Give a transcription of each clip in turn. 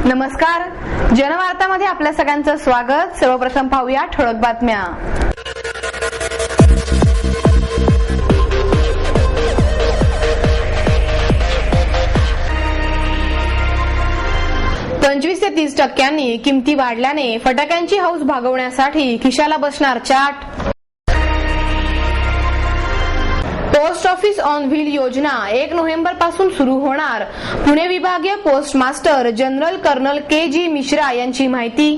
नमस्कार, जनवार्तामध्ये आपल्या सगळ्यांचं स्वागत। सर्वप्रथम पाहूया ठळक बातम्या। 25 ते 30% किमती वाढल्याने फटाक्यांची हौस भागवण्यासाठी खिशाला बसणार चाट। पोस्ट ऑफिस ऑन व्हील योजना 1 नोव्हेंबर पासून सुरू होणार। पुणे विभागीय post master general colonel K G. Mishra यांची माहिती।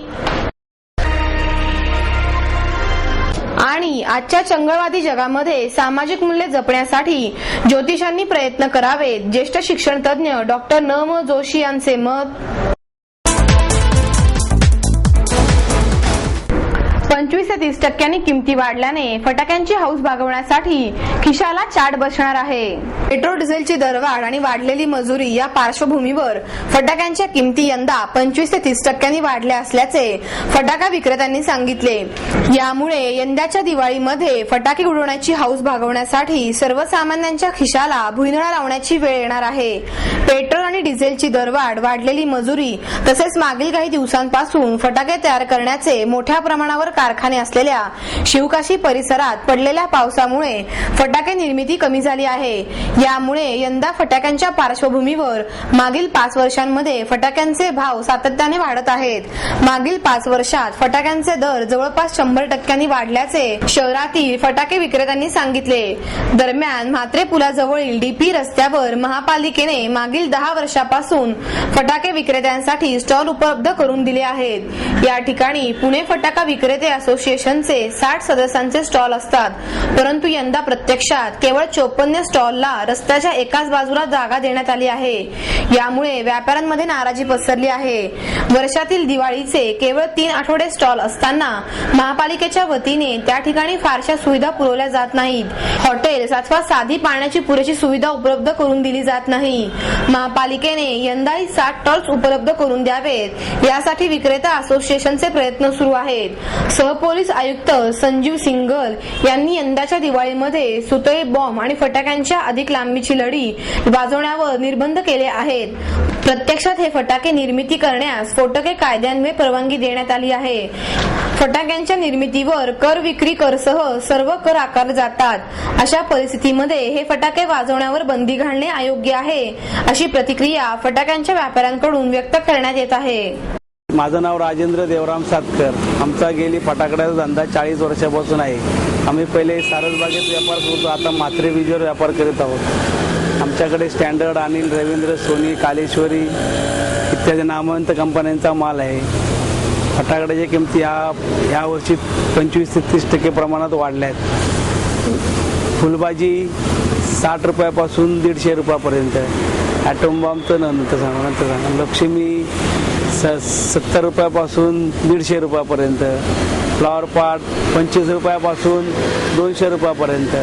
आणि आजच्या चंगळवादी जगामध्ये सामाजिक मूल्ये जपण्यासाठी ज्योतिषांनी प्रयत्न करावेत, ज्येष्ठ शिक्षण तज्ञ डॉक्टर न.म. जोशी यांचे मत। 25 ते 30% किमती वाढल्याने फटाक्यांची हौस भागवण्यासाठी खिशाला चाट बसणार आहे। पेट्रोल डिझेलची दरवाढ आणि वाढलेली मजुरी या पार्श्वभूमीवर फटाक्यांच्या किमती यंदा 25 ते 30% वाढल्या असल्याचे फटाका विक्रेत्यांनी सांगितले। यामुळे यंदाच्या दिवाळीमध्ये फटाके उडवण्याची हौस भागवण्यासाठी सर्वसामान्यांच्या खिशाला भुईनळा लावण्याची वेळ येणार आहे। पेट्रोल आणि डिझेलची दरवाढ, वाढलेली मजुरी तसेच मागील काही दिवसांपासून फटाके तयार करण्याचे मोठ्या प्रमाणावर कारखाने असलेल्या शिवकाशी परिसरात पडलेल्या पावसामुळे फटाके निर्मिती कमी झाली आहे। यामुळे यंदा फटाक्यांच्या पार्श्वभूमीवर मागील 5 वर्षांमध्ये फटाक्यांचे भाव सातत्याने वाढत आहेत। मागील 5 वर्षात फटाक्यांचे दर जवळपास 100% वाढल्याचे शहरातील फटाके विक्रेत्यांनी सांगितले। दरम्यान म्हात्रे पुलाजवळील डीपी रस्त्यावर महापालिकेने मागील 10 वर्षापासून फटाके विक्रेत्यांसाठी स्टॉल उपलब्ध करून दिले आहेत। या ठिकाणी पुणे फटाका विक्रेते असोसिएशनचे 60 सदस्यांचे स्टॉल असतात, परंतु यंदा प्रत्यक्षात केवळ 54 स्टॉलला रस्त्याच्या एकाच बाजूला जागा देण्यात आली आहे। यामुळे व्यापाऱ्यांमध्ये नाराजी पसरली आहे। वर्षातील दिवाळीचे केवळ 3 आठवडे स्टॉल असताना महापालिकेच्या वतीने त्या ठिकाणी फारशा सुविधा पुरवल्या जात नाहीत। हॉटेल्स अथवा साधी पाण्याची पुरेशी सुविधा उपलब्ध करून दिली जात नाही। महापालिकेने यंदाही 60 स्टॉल्स उपलब्ध करून द्यावेत, यासाठी विक्रेता असोसिएशनचे प्रयत्न सुरू आहेत। सहपोलीस आयुक्त संजीव सिंगल यांनी यंदाच्या दिवाळीमध्ये सुतळी बॉम्ब आणि फटाक्यांच्या अधिक लांबीची लढी वाजवण्यावर निर्बंध केले आहेत। प्रत्यक्षात हे फटाके निर्मिती करण्यास स्फोटके कायद्यान्वये परवानगी देण्यात आली आहे। फटाक्यांच्या निर्मितीवर कर, विक्री करसह सर्व कर आकारले जातात। अशा परिस्थितीमध्ये हे फटाके वाजवण्यावर बंदी घालणे अयोग्य आहे, अशी प्रतिक्रिया फटाक्यांच्या व्यापाऱ्यांकडून व्यक्त करण्यात येत आहे। माझं नाव राजेंद्र देवराम सातकर। आमचा गेली फटाकड्याचा धंदा 40 वर्षापासून आहे। आम्ही पहिले सारसबागेत व्यापार करतो, आता म्हात्रे विजेवर व्यापार करीत आहोत। आमच्याकडे स्टँडर्ड, अनिल, रवींद्र, सोनी, कालेश्वरी इत्यादी नामवंत कंपन्यांचा माल आहे। फटाकड्याच्या किमती या वर्षी 25 ते 30% प्रमाणात वाढल्या आहेत। फुलबाजी 60 रुपयापासून 150 रुपयापर्यंत, ॲटोम बॉम्बचं नंतर सांगा, लक्ष्मी 70 रुपयापासून 150 रुपयापर्यंत, फ्लॉवर पॉट 25 रुपयापासून 200 रुपयापर्यंत,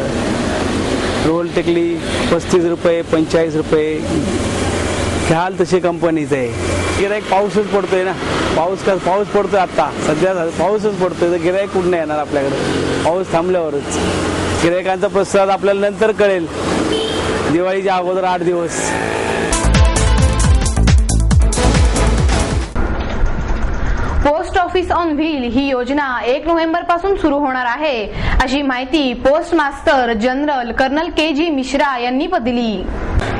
रोल टेकली 35 रुपये 45 रुपये, घ्याल तशी कंपनीच आहे। गिराईक पाऊसच पडतोय ना, पाऊस पडतोय, आता सध्या पाऊसच पडतोय, तर गिराईक कुठून येणार आपल्याकडे? पाऊस थांबल्यावरच गिराईकांचा प्रतिसाद आपल्याला नंतर कळेल, दिवाळीच्या अगोदर 8 दिवस। पोस्ट ऑफिस ऑन व्हील ही योजना 1 नोव्हेंबर पासून सुरू होणार आहे, अशी माहिती post master general colonel K G. Mishra यांनी दिली।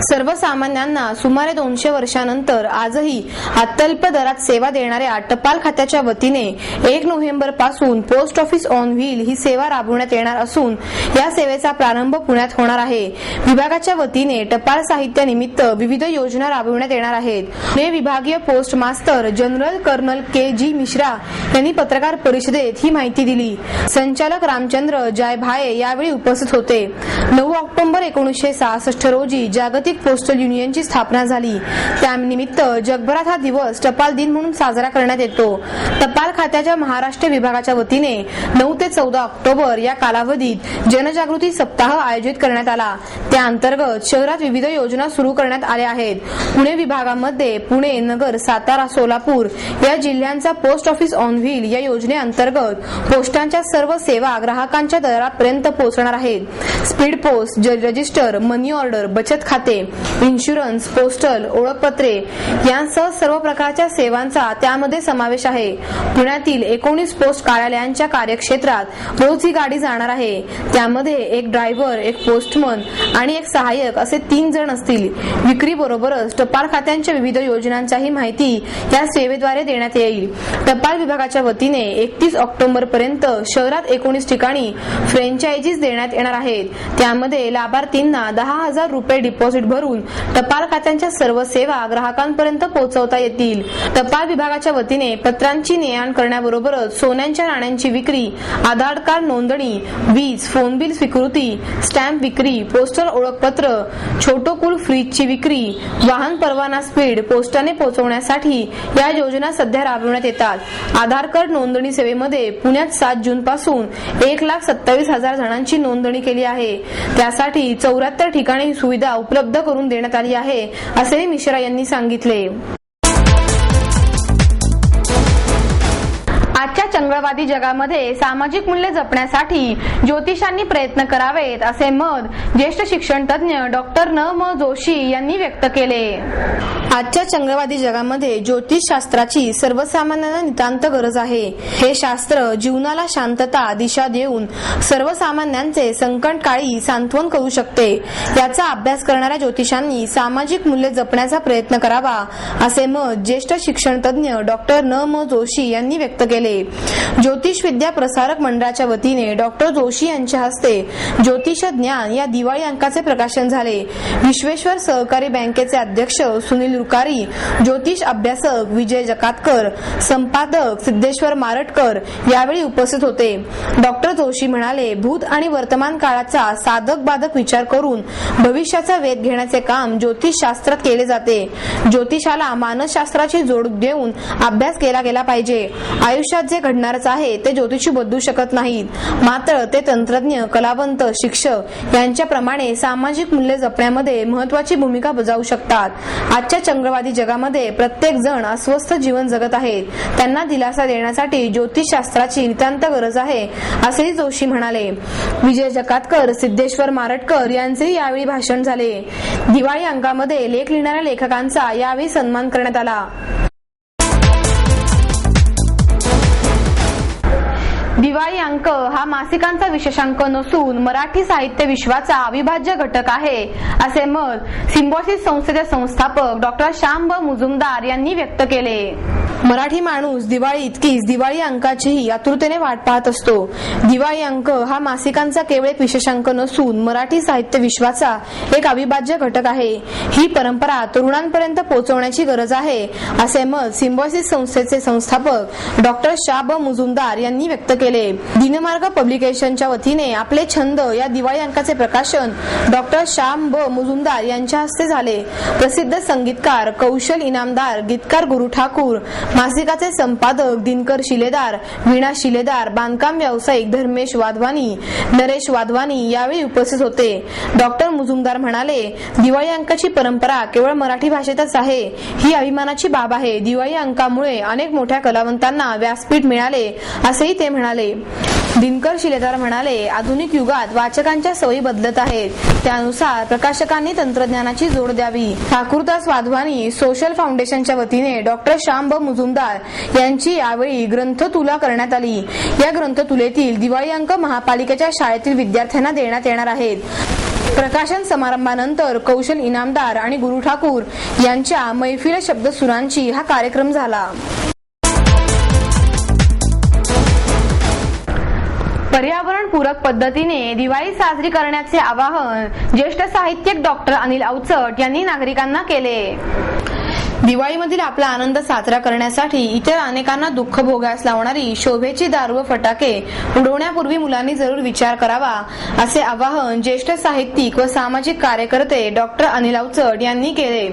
सर्वसामान्यांना सुमारे 200 वर्षांनंतर आजही अत्यल्प दरात सेवा देणाऱ्या टपाल खात्याच्या वतीने 1 नोव्हेंबर पासून पोस्ट ऑफिस ऑन व्हील ही सेवा राबवण्यात येणार असून या सेवेचा प्रारंभ पुण्यात होणार आहे। विभागाच्या वतीने टपाल साहित्यानिमित्त विविध योजना राबवण्यात येणार आहेत। पुणे विभागीय post master general colonel K G. Mishra यांनी पत्रकार परिषदेत ही माहिती दिली। संचालक रामचंद्र जायभाये यावेळी उपस्थित होते। 9 ऑक्टोबर 1966 रोजी जागतिक पोस्टल युनियनची स्थापना झाली। त्यानिमित्त जगभरात हा दिवस टपाल दिन म्हणून साजरा करण्यात येतो। टपाल खात्याच्या महाराष्ट्र विभागाच्या वतीने 9 ते 14 ऑक्टोबर या कालावधीत जनजागृती सप्ताह आयोजित करण्यात आला। त्या अंतर्गत शहरात विविध योजना सुरू करण्यात आल्या आहेत। पुणे विभागामध्ये पुणे, नगर, सातारा, सोलापूर या जिल्ह्यांचा पोस्ट ऑफिस ऑन व्हील या योजनेअंतर्गत पोस्टांच्या सर्व सेवा ग्राहकांच्या दारापर्यंत पोहोचणार आहेत। स्पीड पोस्ट, रजिस्टर, मनी ऑर्डर, बचत खाते, इन्शुरन्स, पोस्टल, ओळखपत्रे यांसह सर्व प्रकारच्या सेवांचा त्यामध्ये समावेश आहे. पुण्यातील 19 पोस्ट कार्यालयांच्या कार्यक्षेत्रात रोज ही गाडी जाणार आहे. त्यामध्ये एक ड्रायव्हर, एक पोस्टमन आणि एक सहाय्यक असे 3 जण असतील. विक्रीबरोबरच टपाल खात्यांच्या विविध योजनांचाही माहिती या सेवेद्वारे देण्यात येईल. टपाल विभागाच्या वतीने 31 ऑक्टोबर पर्यंत शहरात 19 ठिकाणी फ्रँचायझीज देण्यात येणार आहेत. त्यामध्ये लाभार्थींना 10,000 रुपये डिपॉझिट भरून टपाल खात्यांच्या सर्व सेवा ग्राहकांपर्यंत पोहोचवता येतील. टपाल विभागाच्या वतीने पत्रांची ने-आण करण्याबरोबरच सोन्यांच्या नाण्यांची विक्री, आधार कार्ड नोंदणी, वीज, फोन बिल स्वीकृती, स्टॅम्प विक्री, पोस्टल ओळखपत्र, छोटोकूल फ्रीजची विक्री, वाहन परवाना स्पीड पोस्टाने पोहोचवण्यासाठी या योजना सध्या राबविण्यात येतात. आधार कार्ड नोंदणी सेवेमध्ये पुण्यात 7 जून पासून 1,27,000 जणांची नोंदणी केली आहे. त्यासाठी 74 ठिकाणी सुविधा उपलब्ध करून देण्यात आली आहे, असे मिश्रा यांनी सांगितले. आजच्या चंगळवादी जगामध्ये सामाजिक मूल्य जपण्यासाठी ज्योतिषांनी प्रयत्न करावेत, असे मत ज्येष्ठ शिक्षण तज्ञ डॉक्टर न. म. जोशी यांनी व्यक्त केले. आजच्या चंगळवादी जगामध्ये ज्योतिष शास्त्राची सर्वसामान्यांना नितांत गरज आहे. हे शास्त्र जीवनाला शांतता, दिशा देऊन सर्वसामान्यांचे संकटकाळी सांत्वन करू शकते. याचा अभ्यास करणाऱ्या ज्योतिषांनी सामाजिक मूल्य जपण्याचा प्रयत्न करावा, असे मत ज्येष्ठ शिक्षण तज्ञ डॉक्टर न. म. जोशी यांनी व्यक्त केले. ज्योतिष विद्या प्रसारक मंडळाच्या वतीने डॉक्टर जोशी यांच्या हस्ते ज्योतिष ज्ञान या दिवाळी अंकाचे प्रकाशन झाले. विश्वेश्वर सहकारी बँकेचे अध्यक्ष सुनील रुकारी, ज्योतिष अभ्यासक विजय जकातकर, संपादक सिद्धेश्वर मारटकर यावेळी उपस्थित होते. डॉक्टर जोशी म्हणाले, भूत आणि वर्तमान काळाचा साधक बाधक विचार करून भविष्याचा वेध घेण्याचे काम ज्योतिष शास्त्रात केले जाते. ज्योतिषाला मानसशास्त्राची जोड देऊन अभ्यास केला गेला पाहिजे. आयुष्यात जे घडणारच आहे ते ज्योतिषी बदलू शकत नाहीत, मात्र ते तंत्रज्ञ, कलावंत, शिक्षक यांच्याप्रमाणे सामाजिक मूल्य जपण्यामध्ये महत्वाची भूमिका बजावू शकतात. आजच्या चंगळवादी जगामध्ये प्रत्येक जण अस्वस्थ जीवन जगत आहेत. त्यांना दिलासा देण्यासाठी ज्योतिष शास्त्राची नितांत गरज आहे, असेही जोशी म्हणाले. विजय जकातकर, सिद्धेश्वर मारटकर यांचे यावेळी भाषण झाले. दिवाळी अंकामध्ये लेख लिहिणाऱ्या लेखकांचा यावेळी सन्मान करण्यात आला. दिवाळी अंक हा मासिकांचा विशेषांक नसून मराठी साहित्य विश्वाचा अविभाज्य घटक आहे, असे मत सिम्बॉसिस संस्थेचे संस्थापक डॉक्टर श्याम ब. मुजुमदार यांनी व्यक्त केले. मराठी माणूस दिवाळी इतकीच दिवाळी अंकाचीही आतुरतेने वाट पाहत असतो. दिवाळी अंक हा मासिकांचा केवळ एक विशेषांक नसून मराठी साहित्य विश्वाचा एक अविभाज्य घटक आहे. ही परंपरा तरुणांपर्यंत पोहोचवण्याची गरज आहे, असे मत सिम्बॉसिस संस्थेचे संस्थापक डॉक्टर श्याम ब. मुजुमदार यांनी व्यक्त केले. दिनमार्ग पब्लिकेशनच्या वतीने आपले छंद या दिवाळी अंकाचे प्रकाशन डॉक्टर श्याम ब. मुजुमदार यांच्या हस्ते झाले. प्रसिद्ध संगीतकार कौशल इनामदार, गीतकार गुरु ठाकूर, मासिकाचे संपादक दिनकर शिलेदार, वीणा शिलेदार, बांधकाम व्यावसायिक धर्मेश वाधवानी, नरेश वाधवानी यावेळी उपस्थित होते. डॉक्टर मुजुमदार म्हणाले, दिवाळी अंकाची परंपरा केवळ मराठी भाषेतच आहे. ही अभिमानाची बाब आहे. दिवाळी अंकामुळे अनेक मोठ्या कलावंतांना व्यासपीठ मिळाले, असेही ते म्हणाले. दिनकर शिलेदार म्हणाले, आधुनिक युगात वाचकांच्या सवयी बदलत आहेत. त्यानुसार प्रकाशकांनी तंत्रज्ञानाची जोड द्यावी. ठाकूरदास वाधवानी सोशल फाउंडेशनच्या वतीने डॉक्टर श्याम ब. मुजुमदार यांची यावेळी ग्रंथतुला करण्यात आली. या ग्रंथतुलेतील दिवाळी अंक महापालिकेच्या शाळेतील विद्यार्थ्यांना देण्यात येणार आहेत. प्रकाशन समारंभानंतर कौशल इनामदार आणि गुरु ठाकूर यांच्या मैफिल शब्दसुरांची हा कार्यक्रम झाला. पर्यावरण पूरक पद्धतीने दिवाळी साजरी करण्याचे आवाहन ज्येष्ठ साहित्यिक डॉक्टर अनिल अवचट यांनी नागरिकांना केले. दिवाळीमधील आपला आनंद साजरा करण्यासाठी इतर अनेकांना दुःख भोगास लावणारी शोभेची दारू व फटाके उडवण्यापूर्वी मुलांनी जरूर विचार करावा, असे आवाहन ज्येष्ठ साहित्यिक व सामाजिक कार्यकर्ते डॉक्टर अनिल अवचट यांनी केले.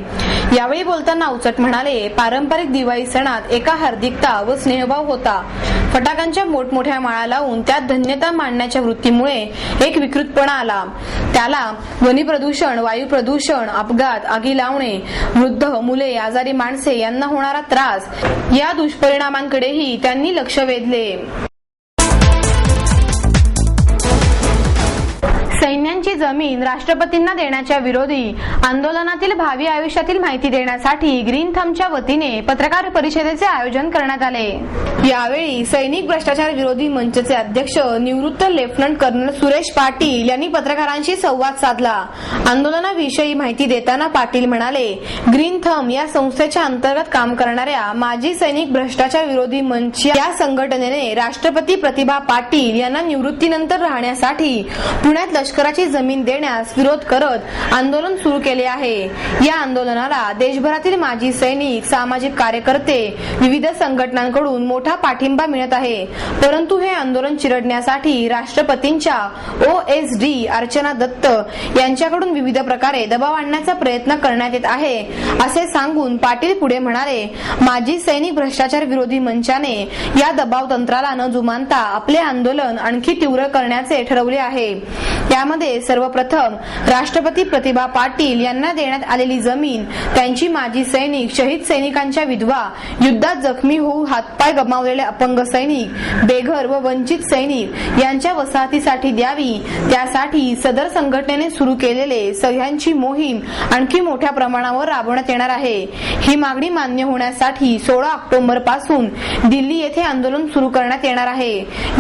यावेळी बोलताना अवचट म्हणाले, पारंपरिक दिवाळी सणात एका हार्दिकता व स्नेहभाव होता. फटाक्यांच्या मोठमोठ्या माळा लावून त्यात धन्यता मांडण्याच्या वृत्तीमुळे एक विकृतपणा आला. त्याला ध्वनी प्रदूषण, वायू प्रदूषण, अपघात, आगी लावणे, वृद्ध, मुले, आजारी माणसे यांना होणारा त्रास या दुष्परिणामांकडेही त्यांनी लक्ष वेधले. सैन्यांची जमीन राष्ट्रपतींना देण्याच्या विरोधी आंदोलनातील भावी आयुष्यातील माहिती देण्यासाठी ग्रीन थंबच्या वतीने पत्रकार परिषदेचे आयोजन करण्यात आले। यावेळी सैनिक भ्रष्टाचार विरोधी मंचचे अध्यक्ष निवृत्त लेफ्टनंट कर्नल सुरेश पाटील यांनी पत्रकारांशी संवाद साधला। आंदोलनाविषयी माहिती देताना पाटील म्हणाले, ग्रीन थंब या संस्थेच्या अंतर्गत काम करणाऱ्या माजी सैनिक भ्रष्टाचार विरोधी मंच या संघटनेने राष्ट्रपती प्रतिभा पाटील यांना निवृत्तीनंतर राहण्यासाठी पुण्यात लष्कराची जमीन देण्यास विरोध करत आंदोलन सुरू केले आहे। या आंदोलनाला देशभरातील माजी सैनिक, सामाजिक कार्यकर्ते, विविध संघटनांकडून मोठा पाठिंबा मिळत आहे। परंतु हे आंदोलन चिरडण्यासाठी राष्ट्रपतींच्या OSD अर्चना दत्त यांच्याकडून विविध प्रकारे दबाव आणण्याचा प्रयत्न करण्यात येत आहे, असे सांगून पाटील पुढे म्हणाले, माजी सैनिक भ्रष्टाचार विरोधी मंचाने या दबाव तंत्राला न जुमानता आपले आंदोलन आणखी तीव्र करण्याचे ठरवले आहे। यामध्ये सर्वप्रथम राष्ट्रपती प्रतिभा पाटील यांना देण्यात आलेली जमीन त्यांची माजी सैनिक, शहीद सैनिकांच्या विधवा, युद्धात जखमी होऊन हातपाय गमावलेले अपंग सैनिक, बेघर व वंचित सैनिक यांच्या वसाहतीसाठी द्यावी। त्यासाठी सदर संघटनेने सुरू केलेले सह्यांची मोहीम आणखी मोठ्या प्रमाणावर राबवण्यात येणार आहे। ही मागणी मान्य होण्यासाठी 16 ऑक्टोबर पासून दिल्ली येथे आंदोलन सुरू करण्यात येणार आहे।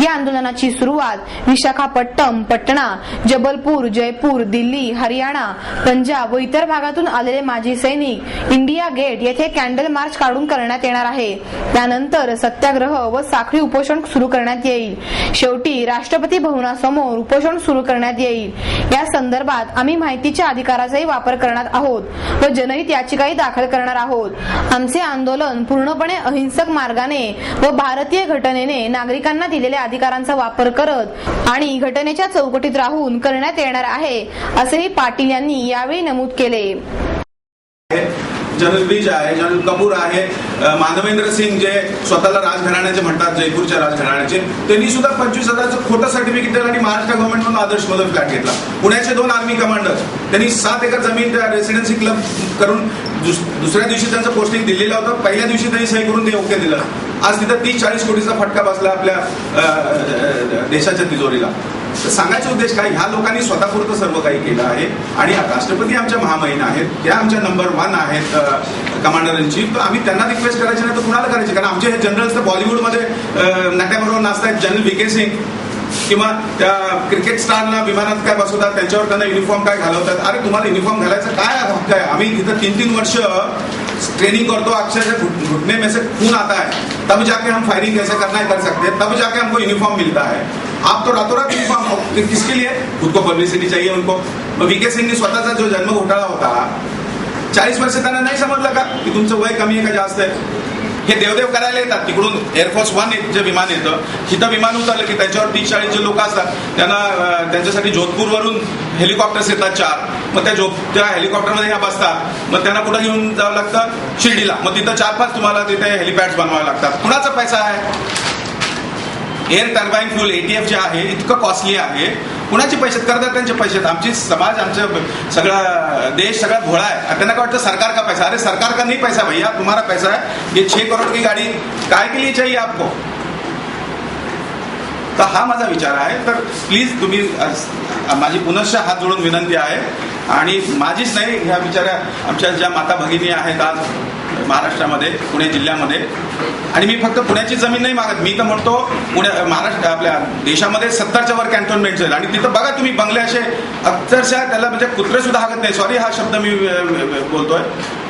या आंदोलनाची सुरुवात विशाखापट्टणम, पटना, जबलपूर, जयपूर, दिल्ली, हरियाणा, पंजाब व इतर भागातून आलेले माजी सैनिक इंडिया गेट येथे कॅन्डल मार्च काढून करण्यात येणार आहे। त्यानंतर सत्याग्रह व साखळी उपोषण सुरू करण्यात येईल। शेवटी राष्ट्रपती भवनासमोर उपोषण सुरू करण्यात येईल। या संदर्भात आम्ही माहितीच्या अधिकाराचाही वापर करणार आहोत व जनहित याचिकाही दाखल करणार आहोत। आमचे आंदोलन पूर्णपणे अहिंसक मार्गाने व भारतीय घटनेने नागरिकांना दिलेल्या अधिकारांचा वापर करत आणि घटनेच्या चौकटीत राहून करण्यात येणार आहे, असेही पाटील यांनी यावेळी नमूद केले। जनरल ब्रिज आहे, जनरल कपूर आहे, माधवेंद्र सिंग जे स्वतःला राजघराण्याचे म्हणतात, जयपूरच्या राजघराण्याचे, त्यांनी सुद्धा 25,000चं खोटं सर्टिफिकेट दिलं आणि महाराष्ट्र गव्हर्नमेंटमधून आदर्शमध्ये फ्लॅट घेतला। पुण्याचे 2 आर्मी कमांडर त्यांनी 7 एकर जमीन त्या रेसिडेन्सी क्लब करून दुसऱ्या दिवशी त्यांचं पोस्टिंग दिलेलं होतं, पहिल्या दिवशी त्यांनी सही करून ते ओके दिलं। आज तिथं 30-40 कोटीचा फटका बसला आपल्या देशाच्या तिजोरीला। तर सांगायचा उद्देश काय, ह्या लोकांनी स्वतःपुरतं सर्व काही केलं आहे आणि राष्ट्रपती आमच्या महामहिना आहेत, त्या आमच्या नंबर 1 आहेत कमांडर इन चीफ। तर आम्ही त्यांना रिक्वेस्ट करायची नाही तर कुणाला करायची, कारण आमचे हे जनरल्स तर बॉलिवूडमध्ये नट्याबरोबर नाचतात, जनरल VK सिंग किंवा त्या क्रिकेट स्टारना विमानात काय बसवतात, त्यांच्यावर त्यांना युनिफॉर्म काय घालवतात। अरे तुम्हाला युनिफॉर्म घालायचा काय हक्क आहे? आम्ही तिथं 3-3 वर्ष ट्रेनिंग करतो, अक्षरशः घुटने में से खून आता है, तब जाके हम फायरिंग कैसे करना है कर सकते हैं, तब जाके हमको यूनिफॉर्म मिलता है। आप तो रातों रात यूनिफॉर्म किसके लिए? खुद को पब्लिसिटी चाहिए उनको। VK सिंगनी स्वतःचा जो जन्म घोटाळा होता 40 वर्ष त्यांना नाही समजलं का की तुमचं वय कमी आहे का जास्त आहे? हे देवदेव करायला येतात तिकडून एअरफोर्स 1 जे विमान येतं, तिथं विमान उतरलं की त्याच्यावर 30-40 जे लोक असतात त्यांना त्यांच्यासाठी जोधपूरवरून हेलिकॉप्टर्स येतात 4, मग त्या हेलिकॉप्टरमध्ये ह्या बसतात, मग त्यांना कुठं घेऊन जावं लागतं? शिर्डीला, मग तिथं 4-5 तुम्हाला तिथे हेलिपॅड्स बनवावे लागतात। कुणाचा पैसा आहे? एअर टर्बाईन फ्यूल ATF जे आहे इतकं कॉस्टली आहे, कुणाचे पैसे? करदात्यांचे पैसे। आमची समाज, आमचं सगळा देश सगळा भोळा आहे। त्यांना काय वाटतं सरकार का पैसा? अरे सरकार का नहीं पैसा भैया, तुम्हारा पैसा है। ये 6 करोड़ की गाड़ी काय के लिए चाहिए आपको? तर हा माझा विचार आहे। तर प्लीज तुम्ही, माझी पुनश्च हात जोडून विनंती आहे आणि माझीच नाही, ह्या बिचाऱ्या आमच्या ज्या माता भगिनी आहेत आज महाराष्ट्रामध्ये, पुणे जिल्ह्यामध्ये, आणि मी फक्त पुण्याची जमीन नाही मागत, मी तर म्हणतो महाराष्ट्र आपल्या देशामध्ये 70च्या वर कॅन्टोन्मेंट जाईल आणि तिथं बघा तुम्ही बंगले असे अक्षरशः त्याला म्हणजे कुत्रे सुद्धा हागत नाही, सॉरी हा शब्द मी बोलतोय,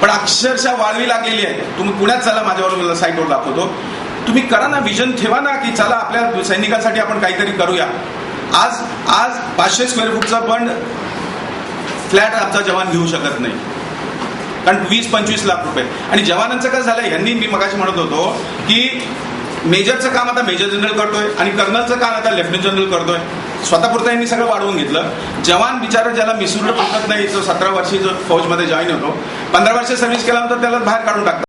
पण अक्षरशः वाळवी लागलेली आहे। तुम्ही पुण्यात चला, माझ्यावर साईटवर दाखवतो, तुम्ही करा ना, विजन ठेवा ना की चला आपल्या सैनिकांसाठी आपण काहीतरी करूया। आज 500 स्क्वेअर फूटचा पण फ्लॅट आमचा जवान घेऊ शकत नाही, कारण 20-25 लाख रुपये। आणि जवानांचं काय झालंय, यांनी मी मगाशी म्हणत होतो की मेजरचं काम आता मेजर जनरल करतोय आणि कर्नलचं काम आता लेफ्टनंट जनरल करतोय। स्वतःपुरतं यांनी सगळं वाढवून घेतलं। जवान बिचारा ज्याला मिसळलं पडत नाही, जो 17 वर्षी जो फौजमध्ये जॉईन होतो, 15 वर्ष सर्व्हिस केल्यानंतर त्याला बाहेर काढून टाकतात।